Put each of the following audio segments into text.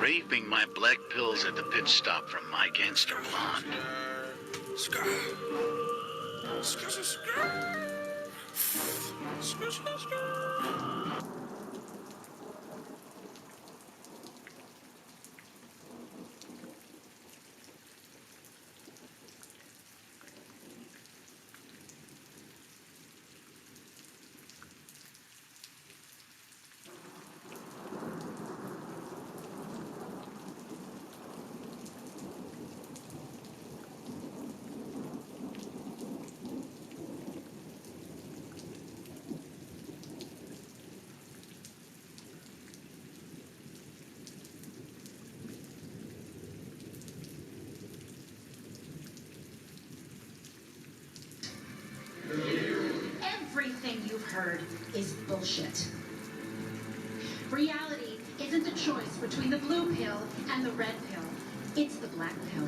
Raping my black pills at the pit stop from my gangster blonde. Everything you've heard is bullshit. Reality isn't a choice between the blue pill and the red pill. It's the black pill.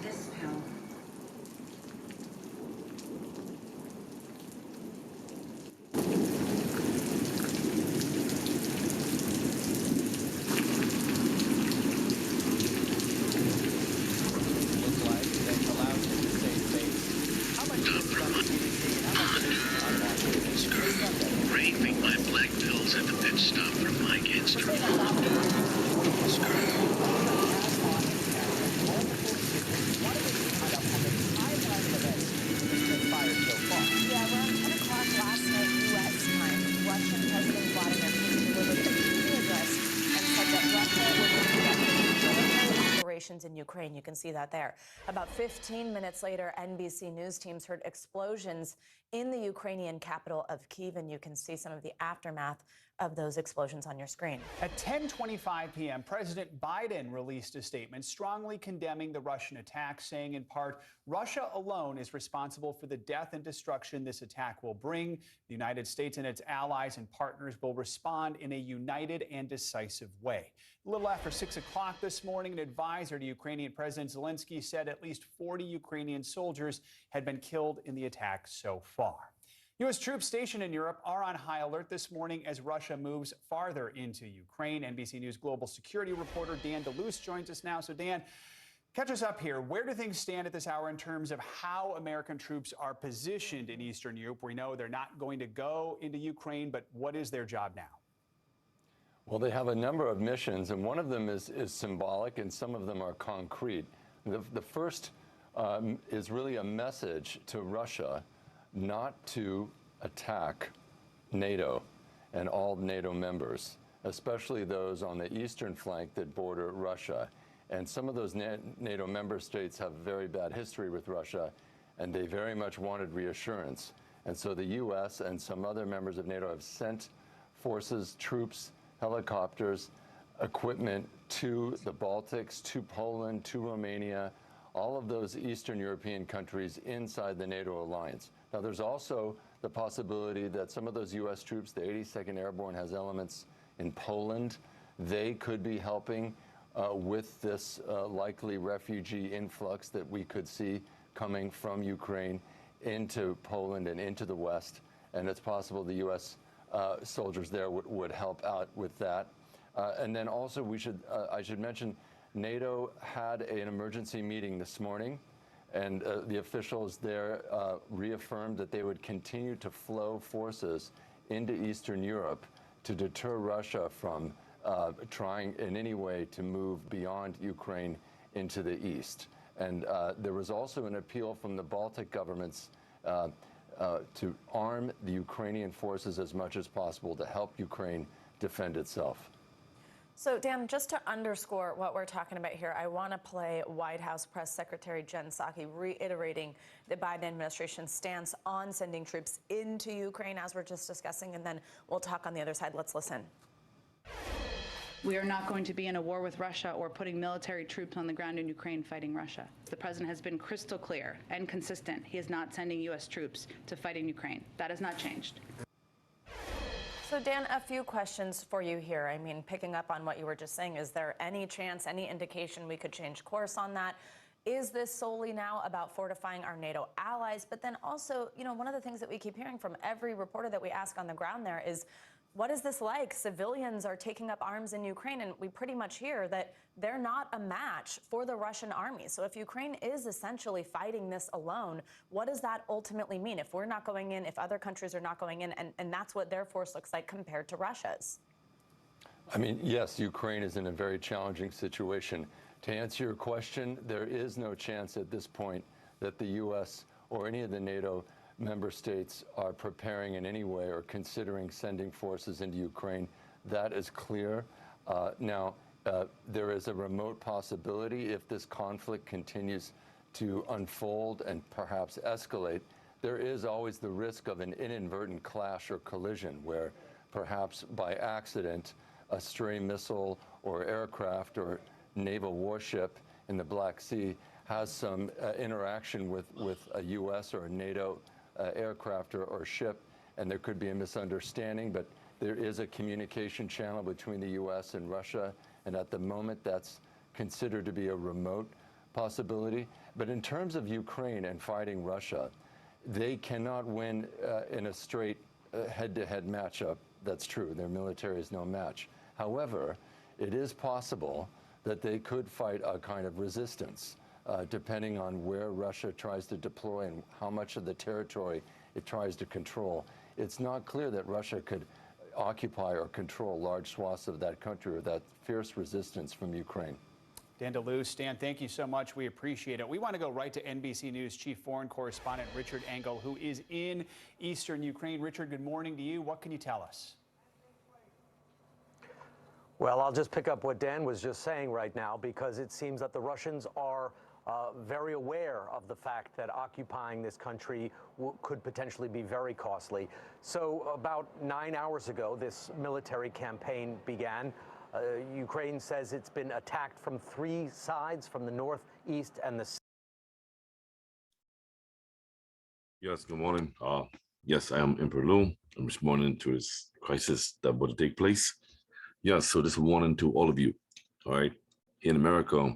This pill. Raping my black pills at the pit stop from my gangster blonde. Yeah, around 10 o'clock last night, U.S. time, Russian President Vladimir Putin delivered a TV address and said that Russia would conduct military operations in Ukraine. You can see that there. About 15 minutes later, NBC News teams heard explosions in the Ukrainian capital of Kyiv, and you can see some of the aftermath of those explosions on your screen. At 10:25 p.m., President Biden released a statement strongly condemning the Russian attack, saying in part, Russia alone is responsible for the death and destruction this attack will bring. The United States and its allies and partners will respond in a united and decisive way. A little after 6 o'clock this morning, an advisor to Ukrainian President Zelensky said at least 40 Ukrainian soldiers had been killed in the attack so far. U.S. troops stationed in Europe are on high alert this morning as Russia moves farther into Ukraine. NBC News global security reporter Dan DeLuce joins us now. So, Dan, catch us up here. Where do things stand at this hour in terms of how American troops are positioned in Eastern Europe? We know they're not going to go into Ukraine, but what is their job now? Well, they have a number of missions, and one of them is symbolic, and some of them are concrete. The first is really a message to Russia not to attack NATO and all NATO members, especially those on the eastern flank that border Russia. And some of those NATO member states have very bad history with Russia, and they very much wanted reassurance. And so the U.S. and some other members of NATO have sent forces, troops, helicopters, equipment to the Baltics, to Poland, to Romania, all of those Eastern European countries inside the NATO alliance. Now, there's also the possibility that some of those U.S. troops, the 82nd Airborne, has elements in Poland. They could be helping with this likely refugee influx that we could see coming from Ukraine into Poland and into the West. And it's possible the U.S. Soldiers there would help out with that. And then also I should mention, NATO had an emergency meeting this morning, and the officials there reaffirmed that they would continue to flow forces into Eastern Europe to deter Russia from trying in any way to move beyond Ukraine into the east. And there was also an appeal from the Baltic governments to arm the Ukrainian forces as much as possible to help Ukraine defend itself. So, Dan, just to underscore what we're talking about here, I want to play White House Press Secretary Jen Psaki reiterating the Biden administration's stance on sending troops into Ukraine, as we're just discussing, and then we'll talk on the other side. Let's listen. We are not going to be in a war with Russia or putting military troops on the ground in Ukraine fighting Russia. The president has been crystal clear and consistent. He is not sending U.S. troops to fight in Ukraine. That has not changed. So, Dan, a few questions for you here. I mean, picking up on what you were just saying, is there any chance, any indication we could change course on that? Is this solely now about fortifying our NATO allies? But then also, you know, one of the things that we keep hearing from every reporter that we ask on the ground there is what is this like? Civilians are taking up arms in Ukraine, and we pretty much hear that they're not a match for the Russian army. So if Ukraine is essentially fighting this alone, what does that ultimately mean if we're not going in, if other countries are not going in, and that's what their force looks like compared to Russia's? I mean, yes, Ukraine is in a very challenging situation. To answer your question, there is no chance at this point that the U.S. or any of the NATO member states are preparing in any way or considering sending forces into Ukraine. That is clear. There is a remote possibility if this conflict continues to unfold and perhaps escalate. There is always the risk of an inadvertent clash or collision where perhaps by accident a stray missile or aircraft or naval warship in the Black Sea has some interaction with a U.S. or a NATO aircraft or ship, and there could be a misunderstanding, but there is a communication channel between the U.S. and Russia, and at the moment that's considered to be a remote possibility. But in terms of Ukraine and fighting Russia, they cannot win in a straight head-to-head matchup. That's true. Their military is no match. However, it is possible that they could fight a kind of resistance, depending on where Russia tries to deploy and how much of the territory it tries to control. It's not clear that Russia could occupy or control large swaths of that country without fierce resistance from Ukraine. Dan DeLue, Stan, thank you so much. We appreciate it. We want to go right to NBC News Chief Foreign Correspondent Richard Engel, who is in eastern Ukraine. Richard, good morning to you. What can you tell us? Well, I'll just pick up what Dan was just saying right now, because it seems that the Russians are very aware of the fact that occupying this country could potentially be very costly. So about 9 hours ago, this military campaign began. Ukraine says it's been attacked from 3 sides, from the north, east, and the south. Yes, good morning. Yes, I am Emperial. I'm responding to this crisis that would take place. Yes, so this is a warning to all of you. All right, here in America,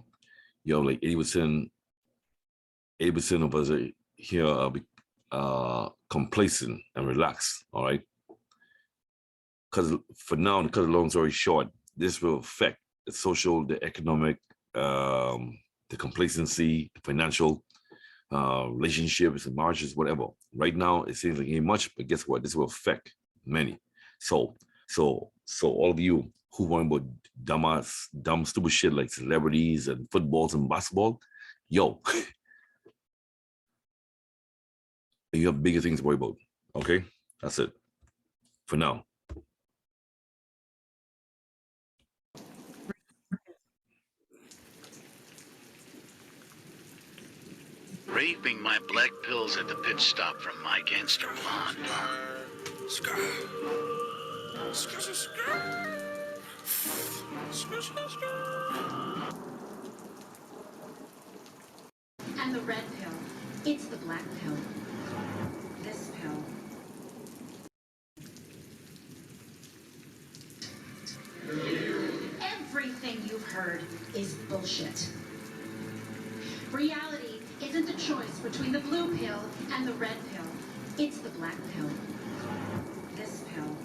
you have like 80% of us here are complacent and relaxed. All right, because for now, because of long story short, this will affect the social, the economic, the complacency, the financial relationships and marriages, whatever. Right now, it seems like ain't much, but guess what? This will affect many. So all of you who want about dumb, stupid shit like celebrities and footballs and basketball, yo, you have bigger things to worry about. Okay, that's it for now. Raping my black pills at the pit stop from my gangster blonde. And the red pill, it's the black pill. This pill. Everything you've heard is bullshit. Reality isn't a choice between the blue pill and the red pill. It's the black pill. This pill.